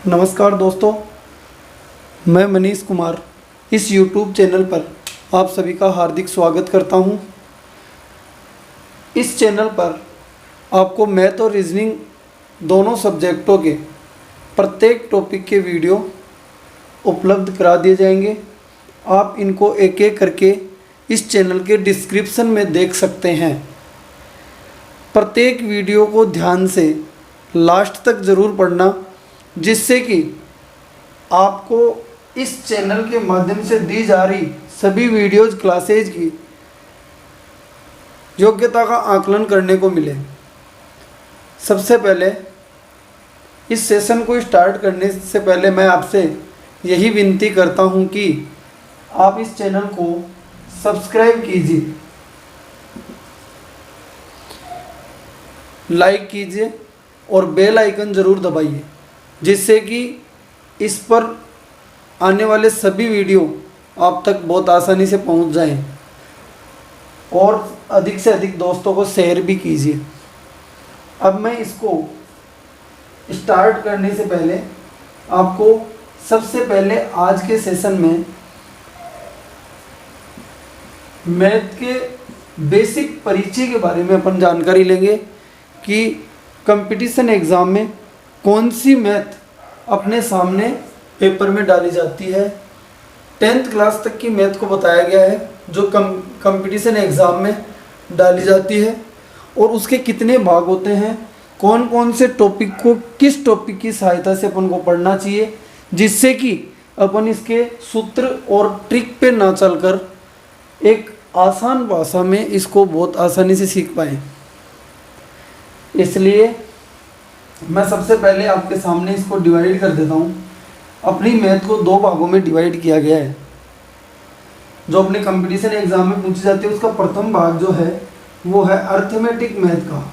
नमस्कार दोस्तों, मैं मनीष कुमार इस YouTube चैनल पर आप सभी का हार्दिक स्वागत करता हूं। इस चैनल पर आपको मैथ और रीजनिंग दोनों सब्जेक्टों के प्रत्येक टॉपिक के वीडियो उपलब्ध करा दिए जाएंगे। आप इनको एक एक करके इस चैनल के डिस्क्रिप्शन में देख सकते हैं। प्रत्येक वीडियो को ध्यान से लास्ट तक ज़रूर पढ़ना, जिससे कि आपको इस चैनल के माध्यम से दी जा रही सभी वीडियोज़ क्लासेज की योग्यता का आकलन करने को मिले। सबसे पहले इस सेशन को स्टार्ट करने से पहले मैं आपसे यही विनती करता हूं कि आप इस चैनल को सब्सक्राइब कीजिए, लाइक कीजिए और बेल आइकन ज़रूर दबाइए, जिससे कि इस पर आने वाले सभी वीडियो आप तक बहुत आसानी से पहुंच जाएं और अधिक से अधिक दोस्तों को शेयर भी कीजिए। अब मैं इसको स्टार्ट करने से पहले आपको सबसे पहले आज के सेशन में मैथ के बेसिक परिचय के बारे में अपन जानकारी लेंगे कि कंपटीशन एग्ज़ाम में कौन सी मैथ अपने सामने पेपर में डाली जाती है। 10th क्लास तक की मैथ को बताया गया है जो कंपटीशन एग्ज़ाम में डाली जाती है और उसके कितने भाग होते हैं, कौन कौन से टॉपिक को किस टॉपिक की सहायता से अपन को पढ़ना चाहिए, जिससे कि अपन इसके सूत्र और ट्रिक पे ना चलकर एक आसान भाषा में इसको बहुत आसानी से सीख पाएँ। इसलिए मैं सबसे पहले आपके सामने इसको डिवाइड कर देता हूँ। अपनी मैथ को दो भागों में डिवाइड किया गया है। जो अपने कंपटीशन एग्जाम में पूछी जाती है उसका प्रथम भाग जो है वो है अर्थमेटिक मैथ का,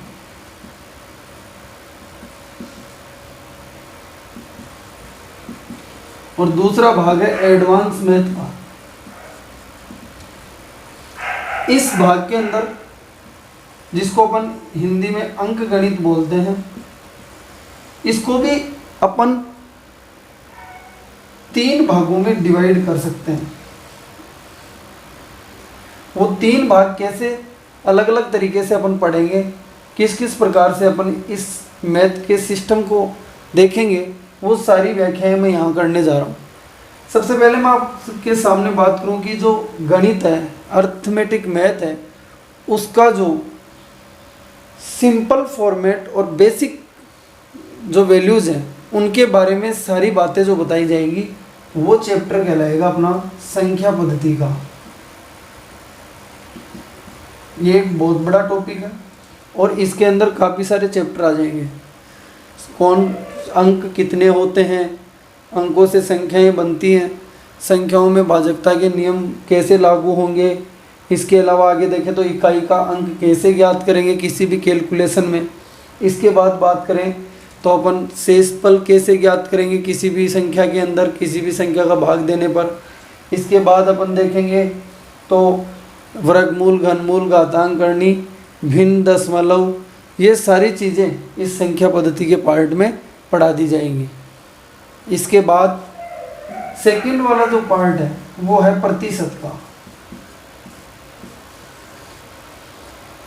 और दूसरा भाग है एडवांस मैथ का। इस भाग के अंदर, जिसको अपन हिंदी में अंक गणित बोलते हैं, इसको भी अपन 3 भागों में डिवाइड कर सकते हैं। वो 3 भाग कैसे अलग अलग तरीके से अपन पढ़ेंगे, किस किस प्रकार से अपन इस मैथ के सिस्टम को देखेंगे, वो सारी व्याख्याएं मैं यहाँ करने जा रहा हूँ। सबसे पहले मैं आपके सामने बात करूँ कि जो गणित है, अर्थमेटिक मैथ है, उसका जो सिंपल फॉर्मेट और बेसिक जो वैल्यूज़ हैं उनके बारे में सारी बातें जो बताई जाएंगी, वो चैप्टर कहलाएगा अपना संख्या पद्धति का। ये एक बहुत बड़ा टॉपिक है और इसके अंदर काफ़ी सारे चैप्टर आ जाएंगे। कौन अंक कितने होते हैं, अंकों से संख्याएं बनती हैं, संख्याओं में भाजकता के नियम कैसे लागू होंगे, इसके अलावा आगे देखें तो इकाई का अंक कैसे ज्ञात करेंगे किसी भी कैलकुलेशन में। इसके बाद बात करें तो अपन शेषफल कैसे ज्ञात करेंगे किसी भी संख्या के अंदर किसी भी संख्या का भाग देने पर। इसके बाद अपन देखेंगे तो वर्गमूल, घनमूल, घातांकनी, भिन्न, दशमलव, ये सारी चीज़ें इस संख्या पद्धति के पार्ट में पढ़ा दी जाएंगी। इसके बाद सेकंड वाला जो पार्ट है वो है प्रतिशत का।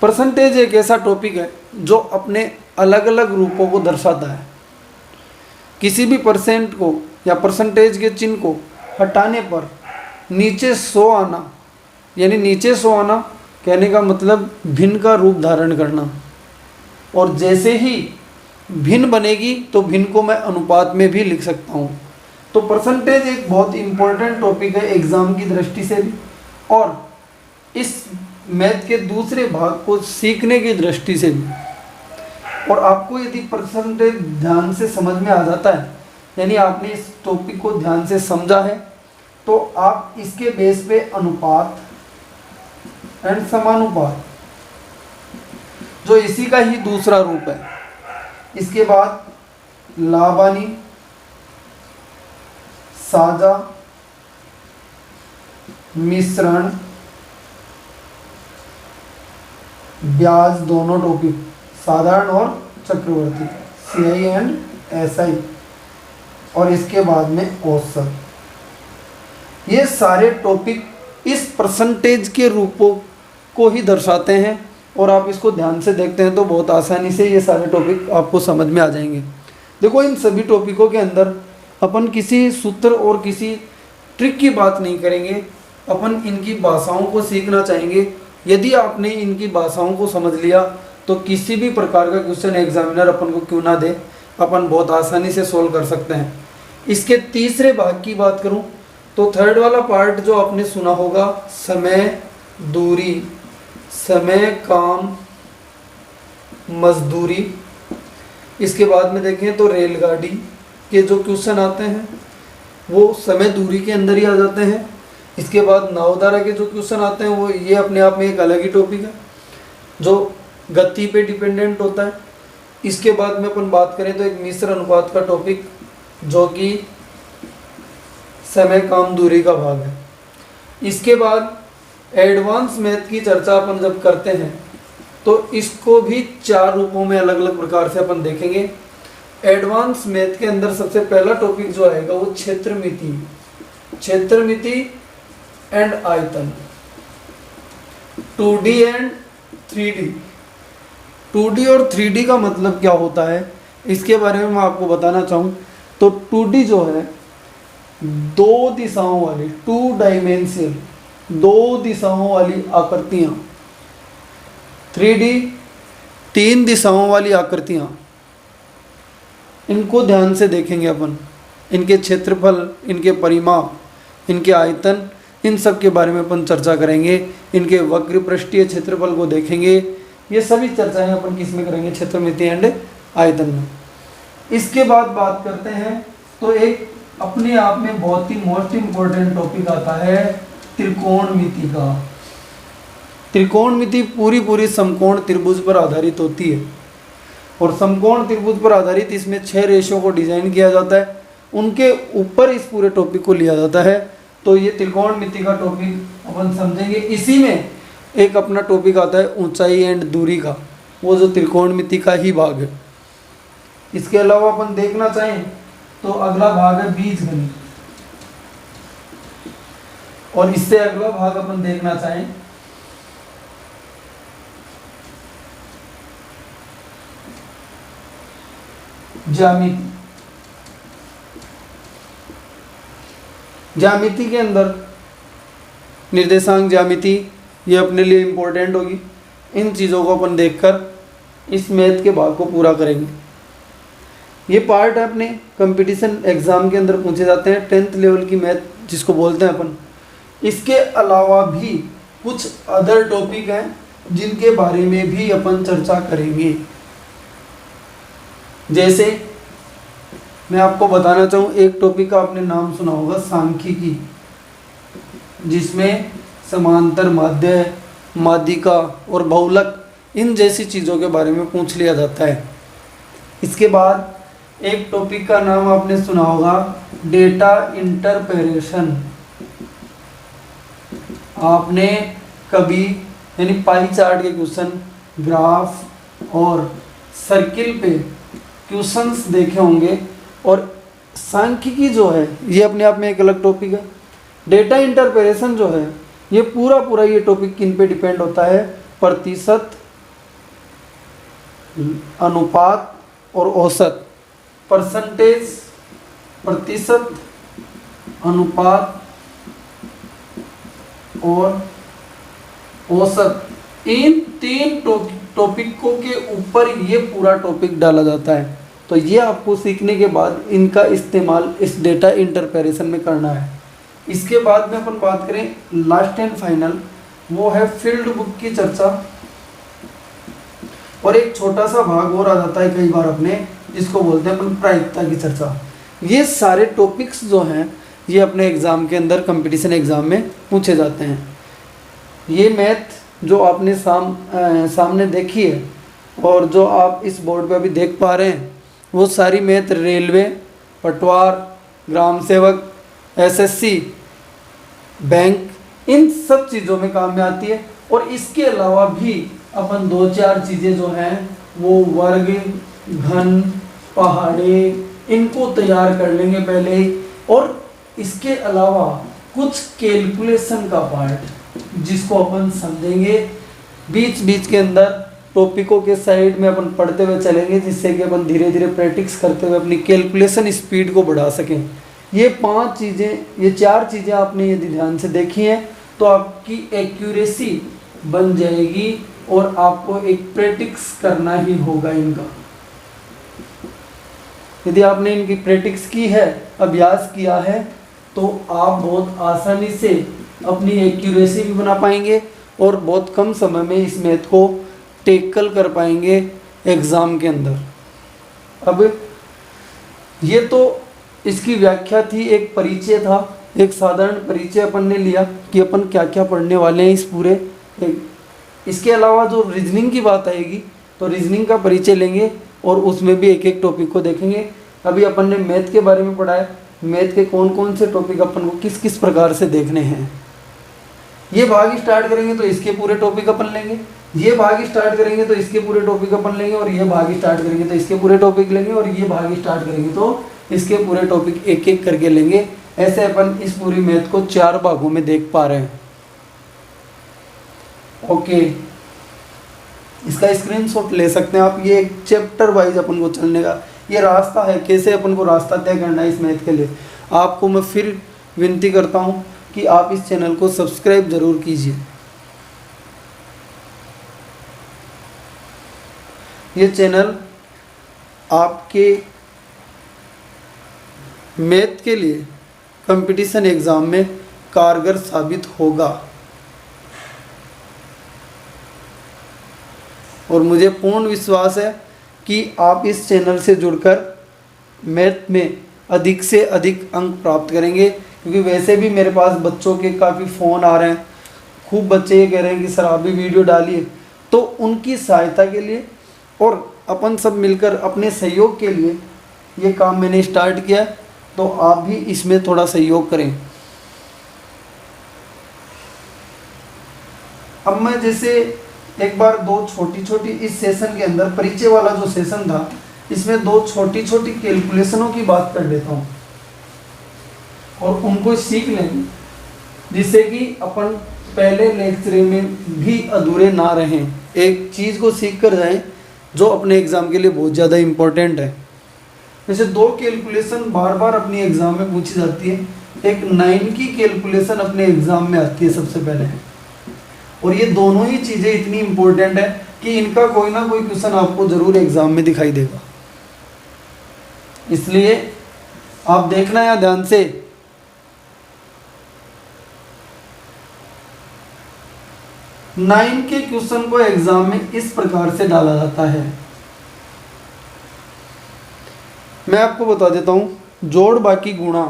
परसेंटेज एक ऐसा टॉपिक है जो अपने अलग अलग रूपों को दर्शाता है। किसी भी परसेंट को या परसेंटेज के चिन्ह को हटाने पर नीचे 100 आना, यानी नीचे 100 आना कहने का मतलब भिन्न का रूप धारण करना, और जैसे ही भिन्न बनेगी तो भिन्न को मैं अनुपात में भी लिख सकता हूँ। तो परसेंटेज एक बहुत इम्पोर्टेंट टॉपिक है एग्ज़ाम की दृष्टि से भी, और इस मैथ के दूसरे भाग को सीखने की दृष्टि से भी। और आपको यदि परसेंटेज ध्यान से समझ में आ जाता है, यानी आपने इस टॉपिक को ध्यान से समझा है, तो आप इसके बेस पे अनुपात एंड समानुपात, जो इसी का ही दूसरा रूप है, इसके बाद लाबानी, साझा, मिश्रण, ब्याज, दोनों टॉपिक साधारण और चक्रवर्ती, CI एंड SI, और इसके बाद में औसत। ये सारे टॉपिक इस परसेंटेज के रूपों को ही दर्शाते हैं और आप इसको ध्यान से देखते हैं तो बहुत आसानी से ये सारे टॉपिक आपको समझ में आ जाएंगे। देखो, इन सभी टॉपिकों के अंदर अपन किसी सूत्र और किसी ट्रिक की बात नहीं करेंगे, अपन इनकी भाषाओं को सीखना चाहेंगे। यदि आपने इनकी भाषाओं को समझ लिया तो किसी भी प्रकार का क्वेश्चन एग्जामिनर अपन को क्यों ना दे, अपन बहुत आसानी से सोल्व कर सकते हैं। इसके तीसरे भाग की बात करूं तो थर्ड वाला पार्ट जो आपने सुना होगा, समय, दूरी, समय, काम, मजदूरी। इसके बाद में देखें तो रेलगाड़ी के जो क्वेश्चन आते हैं वो समय दूरी के अंदर ही आ जाते हैं। इसके बाद नावद्वारा के जो क्वेश्चन आते हैं वो ये अपने आप में एक अलग ही टॉपिक है जो गति पे डिपेंडेंट होता है। इसके बाद में अपन बात करें तो एक मिश्र अनुपात का टॉपिक जो कि समय, काम, दूरी का भाग है। इसके बाद एडवांस मैथ की चर्चा अपन जब करते हैं तो इसको भी 4 रूपों में अलग अलग प्रकार से अपन देखेंगे। एडवांस मैथ के अंदर सबसे पहला टॉपिक जो आएगा वो क्षेत्रमिति, क्षेत्रमिति एंड आयतन, 2D एंड 3D। 2D और 3D का मतलब क्या होता है इसके बारे में मैं आपको बताना चाहूँ तो 2D जो है 2 दिशाओं वाली, 2 डायमेंशनल, 2 दिशाओं वाली आकृतियाँ। 3D 3 दिशाओं वाली आकृतियाँ। इनको ध्यान से देखेंगे अपन, इनके क्षेत्रफल, इनके परिमाप, इनके आयतन, इन सब के बारे में अपन चर्चा करेंगे। इनके वक्र पृष्ठीय क्षेत्रफल को देखेंगे। ये सभी चर्चाएं अपन किस में करेंगे, क्षेत्रमिति एंड आयतन में। इसके बाद बात करते हैं तो एक अपने आप में बहुत ही मोस्ट इम्पोर्टेंट टॉपिक आता है त्रिकोणमिति का। त्रिकोणमिति पूरी समकोण त्रिभुज पर आधारित होती है और समकोण त्रिभुज पर आधारित इसमें 6 रेशों को डिजाइन किया जाता है, उनके ऊपर इस पूरे टॉपिक को लिया जाता है। तो ये त्रिकोणमिति का टॉपिक अपन समझेंगे। इसी में एक अपना टॉपिक आता है ऊंचाई एंड दूरी का, वो जो त्रिकोणमिति का ही भाग है। इसके अलावा अपन देखना चाहें तो अगला भाग है बीजगणित, और इससे अगला भाग अपन देखना चाहें ज्यामिति। ज्यामिति के अंदर निर्देशांक ज्यामिति ये अपने लिए इम्पोर्टेंट होगी। इन चीज़ों को अपन देखकर इस मैथ के भाग को पूरा करेंगे। ये पार्ट अपने कंपटीशन एग्ज़ाम के अंदर पूछे जाते हैं, 10th लेवल की मैथ जिसको बोलते हैं अपन। इसके अलावा भी कुछ अदर टॉपिक हैं जिनके बारे में भी अपन चर्चा करेंगे। जैसे मैं आपको बताना चाहूँ, एक टॉपिक का आपने नाम सुना होगा सांख्यिकी, जिसमें समांतर माध्य, माध्यिका और बहुलक इन जैसी चीज़ों के बारे में पूछ लिया जाता है। इसके बाद एक टॉपिक का नाम आपने सुना होगा डेटा इंटरप्रेशन। आपने कभी यानी पाई चार्ट के क्वेश्चन, ग्राफ और सर्किल पे क्वेश्चंस देखे होंगे, और सांख्यिकी जो है ये अपने आप में एक अलग टॉपिक है। डेटा इंटरप्रेशन जो है ये पूरा ये टॉपिक किन पे डिपेंड होता है, प्रतिशत, अनुपात और औसत। परसेंटेज, प्रतिशत, अनुपात और औसत, इन 3 टॉपिकों के ऊपर ये पूरा टॉपिक डाला जाता है। तो ये आपको सीखने के बाद इनका इस्तेमाल इस डेटा इंटरप्रेशन में करना है। इसके बाद में अपन बात करें लास्ट एंड फाइनल, वो है फील्ड बुक की चर्चा। और एक छोटा सा भाग और आ जाता है कई बार अपने, जिसको बोलते हैं अपन प्रायिकता की चर्चा। ये सारे टॉपिक्स जो हैं ये अपने एग्ज़ाम के अंदर, कंपटीशन एग्ज़ाम में पूछे जाते हैं। ये मैथ जो आपने सामने देखी है और जो आप इस बोर्ड पे अभी देख पा रहे हैं, वो सारी मैथ रेलवे, पटवार, ग्राम सेवक, एसएससी, बैंक, इन सब चीज़ों में काम में आती है। और इसके अलावा भी अपन 2-4 चीज़ें जो हैं वो वर्ग, घन, पहाड़े, इनको तैयार कर लेंगे पहले ही। और इसके अलावा कुछ कैलकुलेशन का पार्ट जिसको अपन समझेंगे बीच बीच के अंदर, टॉपिकों के साइड में अपन पढ़ते हुए चलेंगे, जिससे कि अपन धीरे धीरे प्रैक्टिस करते हुए अपनी कैलकुलेशन स्पीड को बढ़ा सकें। ये 5 चीज़ें, ये 4 चीज़ें आपने यदि ध्यान से देखी हैं तो आपकी एक्यूरेसी बन जाएगी और आपको एक प्रैक्टिस करना ही होगा इनका। यदि आपने इनकी प्रैक्टिस की है, अभ्यास किया है, तो आप बहुत आसानी से अपनी एक्यूरेसी भी बना पाएंगे और बहुत कम समय में इस मैथ को टैकल कर पाएंगे एग्ज़ाम के अंदर। अब ये तो इसकी व्याख्या थी, एक परिचय था, एक साधारण परिचय अपन ने लिया कि अपन क्या क्या पढ़ने वाले हैं इस पूरे। इसके अलावा जो रीजनिंग की बात आएगी तो रीजनिंग का परिचय लेंगे और उसमें भी एक एक टॉपिक को देखेंगे। अभी अपन ने मैथ के बारे में पढ़ा है, मैथ के कौन कौन से टॉपिक अपन को किस किस प्रकार से देखने हैं। ये भाग स्टार्ट करेंगे तो इसके पूरे टॉपिक अपन लेंगे, ये भाग स्टार्ट करेंगे तो इसके पूरे टॉपिक अपन लेंगे, और ये भाग स्टार्ट करेंगे तो इसके पूरे टॉपिक लेंगे, और ये भाग स्टार्ट करेंगे तो इसके पूरे टॉपिक एक एक करके लेंगे। ऐसे अपन इस पूरी मैथ को 4 भागों में देख पा रहे हैं। ओके, इसका स्क्रीनशॉट ले सकते हैं आप। ये एक चैप्टर वाइज अपन को चलने का ये रास्ता है, कैसे अपन को रास्ता तय करना है इस मैथ के लिए। आपको मैं फिर विनती करता हूँ कि आप इस चैनल को सब्सक्राइब जरूर कीजिए। ये चैनल आपके मैथ के लिए कंपटीशन एग्ज़ाम में कारगर साबित होगा, और मुझे पूर्ण विश्वास है कि आप इस चैनल से जुड़कर मैथ में अधिक से अधिक अंक प्राप्त करेंगे। क्योंकि वैसे भी मेरे पास बच्चों के काफ़ी फ़ोन आ रहे हैं, खूब बच्चे ये कह रहे हैं कि सर आप भी वीडियो डालिए। तो उनकी सहायता के लिए और अपन सब मिलकर अपने सहयोग के लिए ये काम मैंने स्टार्ट किया, तो आप भी इसमें थोड़ा सहयोग करें। अब मैं जैसे एक बार 2 छोटी छोटी इस सेशन के अंदर, परिचय वाला जो सेशन था, इसमें 2 छोटी छोटी कैलकुलेशनों की बात कर लेता हूँ और उनको सीख लेंगे, जिससे कि अपन पहले लेक्चर में भी अधूरे ना रहें, एक चीज़ को सीख कर जाएं जो अपने एग्ज़ाम के लिए बहुत ज़्यादा इम्पोर्टेंट है। जैसे 2 कैलकुलेशन बार बार अपनी एग्ज़ाम में पूछी जाती है। एक 9 की कैलकुलेशन अपने एग्ज़ाम में आती है सबसे पहले, और ये दोनों ही चीज़ें इतनी इम्पोर्टेंट है कि इनका कोई ना कोई क्वेश्चन आपको ज़रूर एग्ज़ाम में दिखाई देगा। इसलिए आप देखना है ध्यान से। नाइन के क्वेश्चन को एग्जाम में इस प्रकार से डाला जाता है। मैं आपको बता देता हूं, जोड़ बाकी गुणा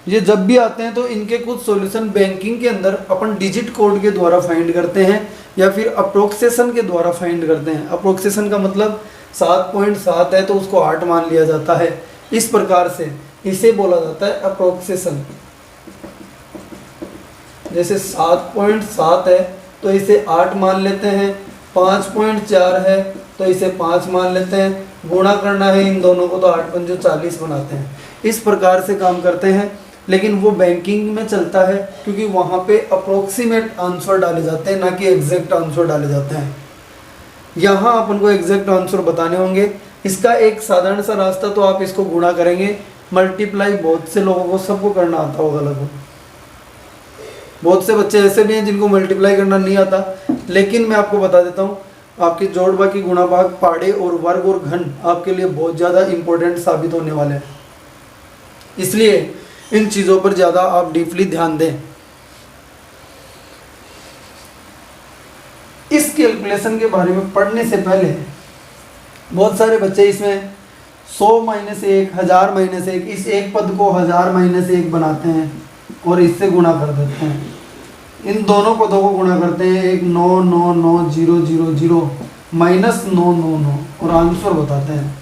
ये जब भी आते हैं तो इनके कुछ सॉल्यूशन बैंकिंग के अंदर अपन डिजिट कोड के द्वारा फाइंड करते हैं या फिर अप्रोक्सेशन के द्वारा फाइंड करते हैं। अप्रोक्सेशन का मतलब 7.7 है तो उसको 8 मान लिया जाता है, इस प्रकार से इसे बोला जाता है अप्रोक्सेशन। जैसे 7.7 है तो इसे 8 मान लेते हैं, 5.4 है तो इसे 5 मान लेते हैं, गुणा करना है इन दोनों को तो 8 पंजे 40 बनाते हैं। इस प्रकार से काम करते हैं, लेकिन वो बैंकिंग में चलता है क्योंकि वहाँ पे अप्रोक्सीमेट आंसर डाले जाते हैं, ना कि एग्जैक्ट आंसर डाले जाते हैं। यहाँ अपन को एग्जैक्ट आंसर बताने होंगे। इसका एक साधारण सा रास्ता, तो आप इसको गुणा करेंगे, मल्टीप्लाई बहुत से लोगों को सबको करना आता होगा लगभग। बहुत से बच्चे ऐसे भी हैं जिनको मल्टीप्लाई करना नहीं आता, लेकिन मैं आपको बता देता हूँ, आपके जोड़ बाकी गुणा भाग पाड़े और वर्ग और घन आपके लिए बहुत ज़्यादा इंपॉर्टेंट साबित होने वाले हैं। इसलिए इन चीज़ों पर ज़्यादा आप डीपली ध्यान दें। इस कैलकुलेशन के बारे में पढ़ने से पहले बहुत सारे बच्चे इसमें 100 - 1, 1000 - 1, इस एक पद को 1000 - 1 बनाते हैं और इससे गुणा कर देते हैं। इन दोनों पदों को गुणा करते हैं, एक 9 9 9 0 0 0 -9 9 9 और आंसर बताते हैं।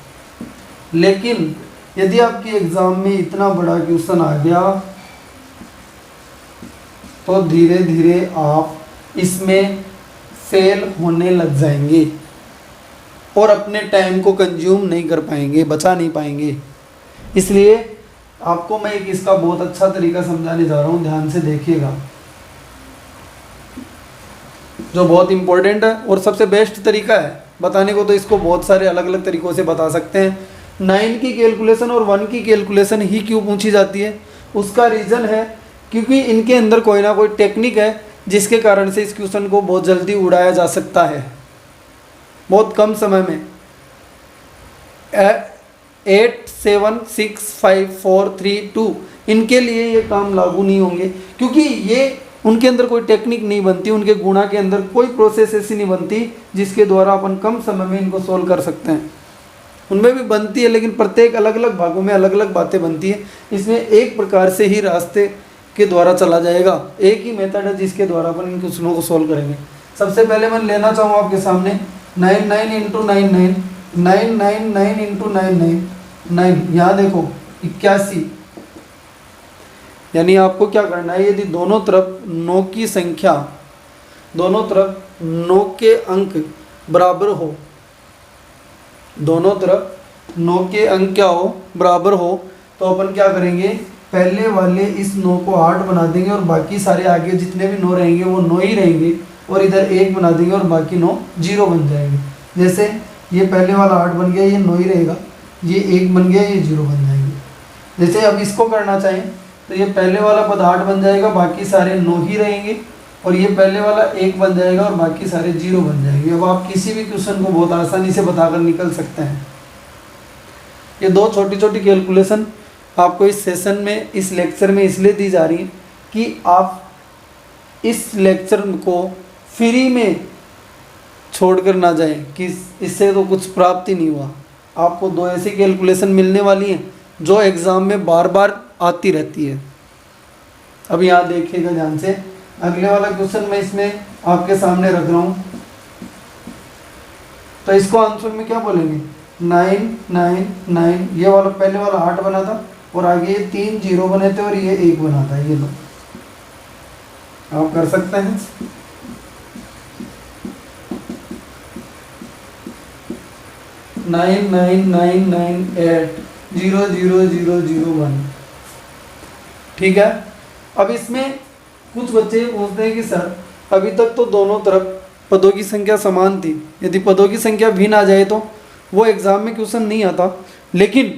लेकिन यदि आपकी एग्जाम में इतना बड़ा क्वेश्चन आ गया तो धीरे धीरे आप इसमें फेल होने लग जाएंगे और अपने टाइम को कंज्यूम नहीं कर पाएंगे, बचा नहीं पाएंगे। इसलिए आपको मैं एक इसका बहुत अच्छा तरीका समझाने जा रहा हूँ, ध्यान से देखिएगा, जो बहुत इंपॉर्टेंट है और सबसे बेस्ट तरीका है बताने को। तो इसको बहुत सारे अलग अलग तरीकों से बता सकते हैं। 9 की कैलकुलेशन और 1 की कैलकुलेशन ही क्यों पूछी जाती है, उसका रीज़न है क्योंकि इनके अंदर कोई ना कोई टेक्निक है जिसके कारण से इस क्वेश्चन को बहुत जल्दी उड़ाया जा सकता है, बहुत कम समय में। 8 7 6 5 4 3 2 इनके लिए ये काम लागू नहीं होंगे, क्योंकि ये उनके अंदर कोई टेक्निक नहीं बनती, उनके गुणा के अंदर कोई प्रोसेस ऐसी नहीं बनती जिसके द्वारा अपन कम समय में इनको सोल्व कर सकते हैं। उनमें भी बनती है, लेकिन प्रत्येक अलग अलग भागों में अलग अलग बातें बनती है। इसमें एक प्रकार से ही रास्ते के द्वारा चला जाएगा, एक ही मेथड है जिसके द्वारा अपन इन क्वेश्चनों को सोल्व करेंगे। सबसे पहले मैं लेना चाहूँ आपके सामने 9 9 इंटू 9 9 9 9 9 इंटू 9 9 9, यहाँ देखो 81। यानी आपको क्या करना है, यदि दोनों तरफ 9 की संख्या, दोनों तरफ 9 के अंक बराबर हो, दोनों तरफ 9 के अंक क्या हो, बराबर हो, तो अपन क्या करेंगे, पहले वाले इस 9 को 8 बना देंगे और बाकी सारे आगे जितने भी 9 रहेंगे वो 9 ही रहेंगे, और इधर 1 बना देंगे और बाकी 9 0 बन जाएंगे। जैसे ये पहले वाला 8 बन गया, ये 9 ही रहेगा, ये 1 बन गया, ये 0 बन जाएंगे। जैसे अब इसको करना चाहें तो ये पहले वाला पद 8 बन जाएगा, बाकी सारे 9 ही रहेंगे, और ये पहले वाला 1 बन जाएगा और बाकी सारे 0 बन जाएंगे। अब आप किसी भी क्वेश्चन को बहुत आसानी से बताकर निकल सकते हैं। ये दो छोटी छोटी कैलकुलेशन आपको इस सेशन में, इस लेक्चर में इसलिए दी जा रही है कि आप इस लेक्चर को फ्री में छोड़कर ना जाएं कि इससे तो कुछ प्राप्ति नहीं हुआ। आपको दो ऐसी कैलकुलेशन मिलने वाली हैं जो एग्ज़ाम में बार बार आती रहती है। अब यहाँ देखिएगा ध्यान से, अगले वाला क्वेश्चन मैं इसमें आपके सामने रख रहा हूँ, तो इसको आंसर में क्या बोलेंगे, 9 9 9। ये वाला पहले वाला 8 बना था और आगे ये 3 0 बने थे और ये 1 बना था। ये लो, आप कर सकते हैं। नाइन 9 9 9 8 0 0 0 0 1। ठीक है। अब इसमें कुछ बच्चे पूछते हैं कि सर अभी तक तो दोनों तरफ पदों की संख्या समान थी, यदि पदों की संख्या भिन्न आ जाए तो वो एग्ज़ाम में क्वेश्चन नहीं आता, लेकिन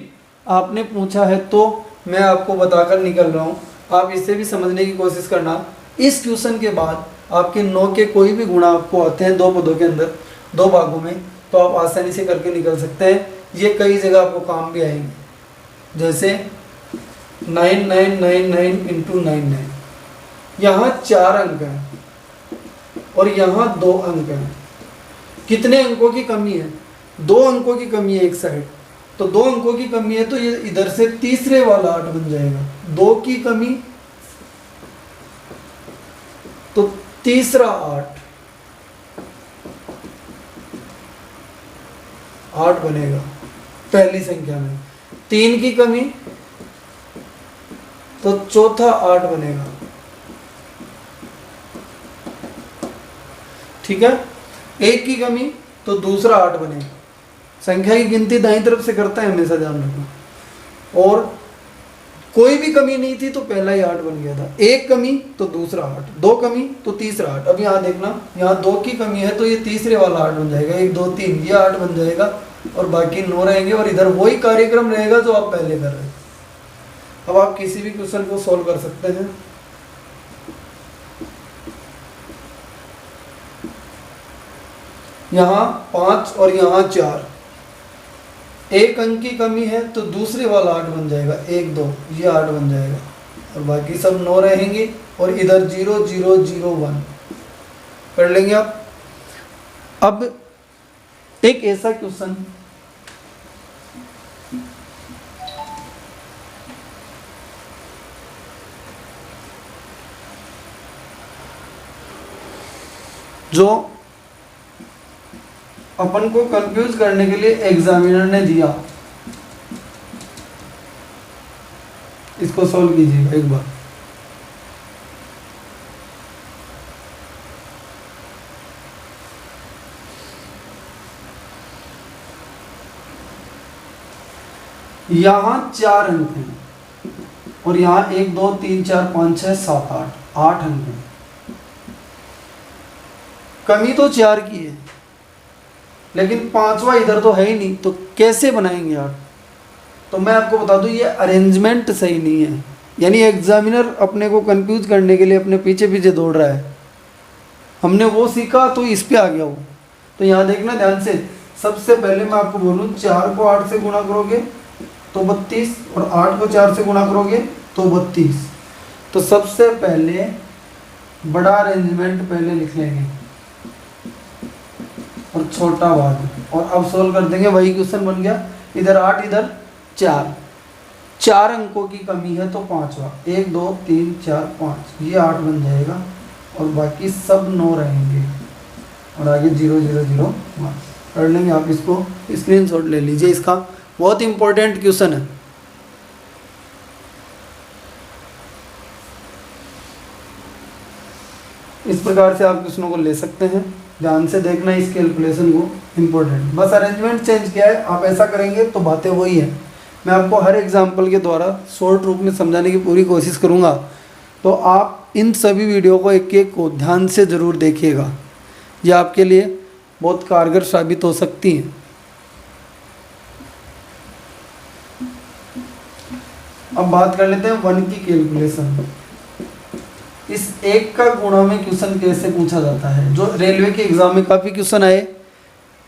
आपने पूछा है तो मैं आपको बताकर निकल रहा हूँ। आप इससे भी समझने की कोशिश करना। इस क्वेश्चन के बाद आपके 9 के कोई भी गुणा आपको आते हैं दो पदों के अंदर, दो भागों में, तो आप आसानी से करके निकल सकते हैं। ये कई जगह आपको काम भी आएंगे, जैसे 9 9 9 9 इंटू 9 9। यहाँ 4 अंक हैं और यहाँ 2 अंक हैं। कितने अंकों की कमी है, 2 अंकों की कमी है एक साइड, तो 2 अंकों की कमी है तो ये इधर से तीसरे वाला 8 बन जाएगा। 2 की कमी तो तीसरा 8 बनेगा पहली संख्या में। 3 की कमी तो चौथा 8 बनेगा। ठीक है। 1 की कमी तो दूसरा 8 बनेगा। संख्या की गिनती दाईं तरफ से करता है, हमेशा ध्यान रखना। और कोई भी कमी नहीं थी तो पहला ही 8 बन गया था। 1 कमी तो दूसरा 8, 2 कमी तो तीसरा 8। अब यहाँ देखना, यहाँ 2 की कमी है तो ये तीसरे वाला 8 बन जाएगा। 1 2 3 ये 8 बन जाएगा और बाकी 9 रहेंगे और इधर वही कार्यक्रम रहेगा जो आप पहले कर रहे थे। अब आप किसी भी क्वेश्चन को सॉल्व कर सकते हैं। यहाँ 5 और यहाँ 4, 1 अंक की कमी है तो दूसरे वाला 8 बन जाएगा। 1 2 ये 8 बन जाएगा और बाकी सब 9 रहेंगे और इधर 0 0 0 1 कर लेंगे आप। अब एक ऐसा क्वेश्चन जो अपन को कंफ्यूज करने के लिए एग्जामिनर ने दिया, इसको सॉल्व कीजिएगा एक बार। यहाँ 4 अंक हैं और यहाँ 1 2 3 4 5 6 7 8 अंक हैं। कमी तो 4 की है, लेकिन 5वां इधर तो है ही नहीं, तो कैसे बनाएंगे आप? तो मैं आपको बता दूं, ये अरेंजमेंट सही नहीं है। यानी एग्जामिनर अपने को कंफ्यूज करने के लिए अपने पीछे पीछे दौड़ रहा है। हमने वो सीखा तो इस पे आ गया वो। तो यहाँ देखना ध्यान से, सबसे पहले मैं आपको बोलूँ 4 को 8 से गुणा करोगे तो 32 और 8 को 4 से गुणा करोगे तो 32। तो सबसे पहले बड़ा अरेंजमेंट पहले लिख लेंगे और छोटा बाद, और अब सोल्व कर देंगे, वही क्वेश्चन बन गया। इधर 8 इधर 4 अंकों की कमी है तो 5वां, 1 2 3 4 5, ये 8 बन जाएगा और बाकी सब 9 रहेंगे और आगे 0 0 0 1 कर लेंगे। आप इसको स्क्रीनशॉट ले लीजिए, इसका बहुत इंपॉर्टेंट क्वेश्चन है। इस प्रकार से आप क्वेश्चनों को ले सकते हैं। ध्यान से देखना इस कैलकुलेशन को, इम्पोर्टेंट। बस अरेंजमेंट चेंज किया है, आप ऐसा करेंगे तो बातें वही है। मैं आपको हर एग्जाम्पल के द्वारा शॉर्ट रूप में समझाने की पूरी कोशिश करूँगा, तो आप इन सभी वीडियो को एक एक को ध्यान से ज़रूर देखिएगा, ये आपके लिए बहुत कारगर साबित हो सकती हैं। अब बात कर लेते हैं 1 की कैलकुलेशन। इस 1 का गुणा में क्वेश्चन कैसे पूछा जाता है, जो रेलवे के एग्जाम में काफ़ी क्वेश्चन आए,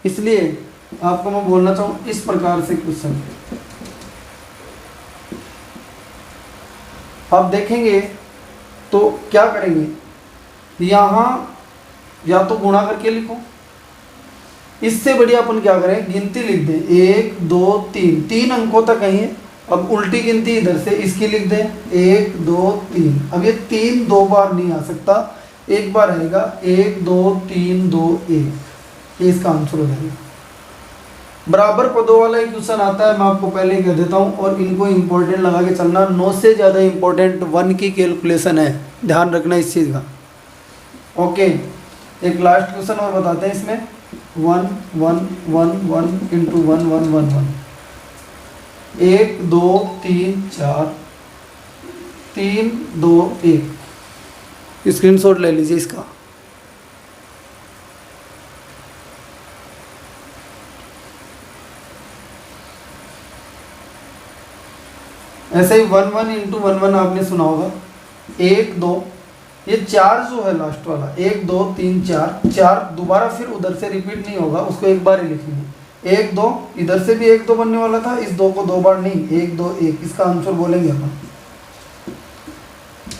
इसलिए आपको मैं बोलना चाहूँ इस प्रकार से क्वेश्चन आप देखेंगे तो क्या करेंगे, यहाँ या तो गुणा करके लिखो, इससे बढ़िया अपन क्या करें, गिनती लिख दें 1 2 3, 3 अंकों तक कहीं। अब उल्टी गिनती इधर से इसकी लिख दें 1 2 3। अब ये 3 2 बार नहीं आ सकता, एक बार आएगा 1 2 3 2 1, ये इसका आंसर हो जाएगा। बराबर पदों वाला एक क्वेश्चन आता है, मैं आपको पहले ही कह देता हूँ, और इनको इंपॉर्टेंट लगा के चलना। 9 से ज़्यादा इंपॉर्टेंट 1 की कैलकुलेशन है, ध्यान रखना इस चीज़ का। ओके, एक लास्ट क्वेश्चन और बताते हैं इसमें। 1 1 1 1 इंटू 1 1 1 1, 1 2 3 4 3 2 1। स्क्रीनशॉट ले लीजिए इसका। ऐसे ही 1 1 इंटू 1 1 आपने सुना होगा। 1 2, ये 4 जो है लास्ट वाला, 1 2 3 4 दोबारा फिर उधर से रिपीट नहीं होगा, उसको एक बार ही लिखेंगे। 1 2, इधर से भी 1 2 बनने वाला था, इस 2 को 2 बार नहीं, 1 2 1, इसका आंसर बोलेंगे अपन।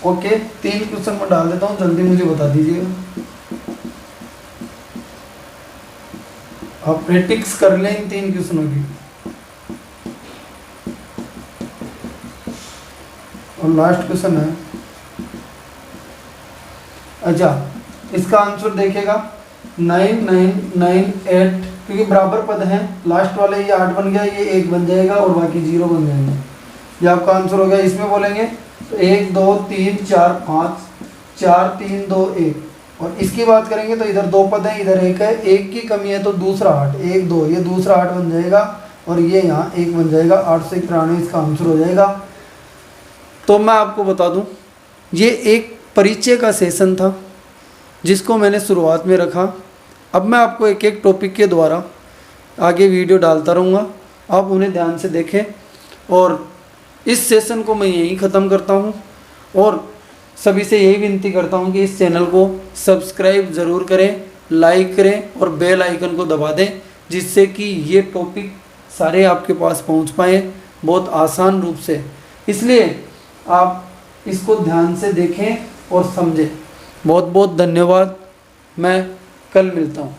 ओके, 3 क्वेश्चन में डाल देता हूँ, जल्दी मुझे बता दीजिएगा। आप प्रैक्टिस कर लें इन 3 क्वेश्चनों की। और लास्ट क्वेश्चन है, अच्छा इसका आंसर देखिएगा 9 9 9 8, क्योंकि बराबर पद हैं, लास्ट वाले ये 8 बन गया, ये 1 बन जाएगा और बाकी 0 बन जाएंगे। ये आपका आंसर हो गया। इसमें बोलेंगे तो 1 2 3 4 5 4 3 2 1, और इसकी बात करेंगे तो इधर 2 पद हैं, इधर 1 है, 1 की कमी है तो दूसरा 8, 1 2, ये दूसरा 8 बन जाएगा और ये यहाँ 1 बन जाएगा। 8 से 93 इसका आंसर हो जाएगा। तो मैं आपको बता दूं, ये एक परिचय का सेशन था जिसको मैंने शुरुआत में रखा। अब मैं आपको एक एक टॉपिक के द्वारा आगे वीडियो डालता रहूँगा, आप उन्हें ध्यान से देखें। और इस सेशन को मैं यहीं ख़त्म करता हूँ और सभी से यही विनती करता हूँ कि इस चैनल को सब्सक्राइब ज़रूर करें, लाइक करें और बेल आइकन को दबा दें, जिससे कि ये टॉपिक सारे आपके पास पहुँच पाएँ बहुत आसान रूप से। इसलिए आप इसको ध्यान से देखें और समझें। बहुत बहुत धन्यवाद। मैं कल मिलता हूँ।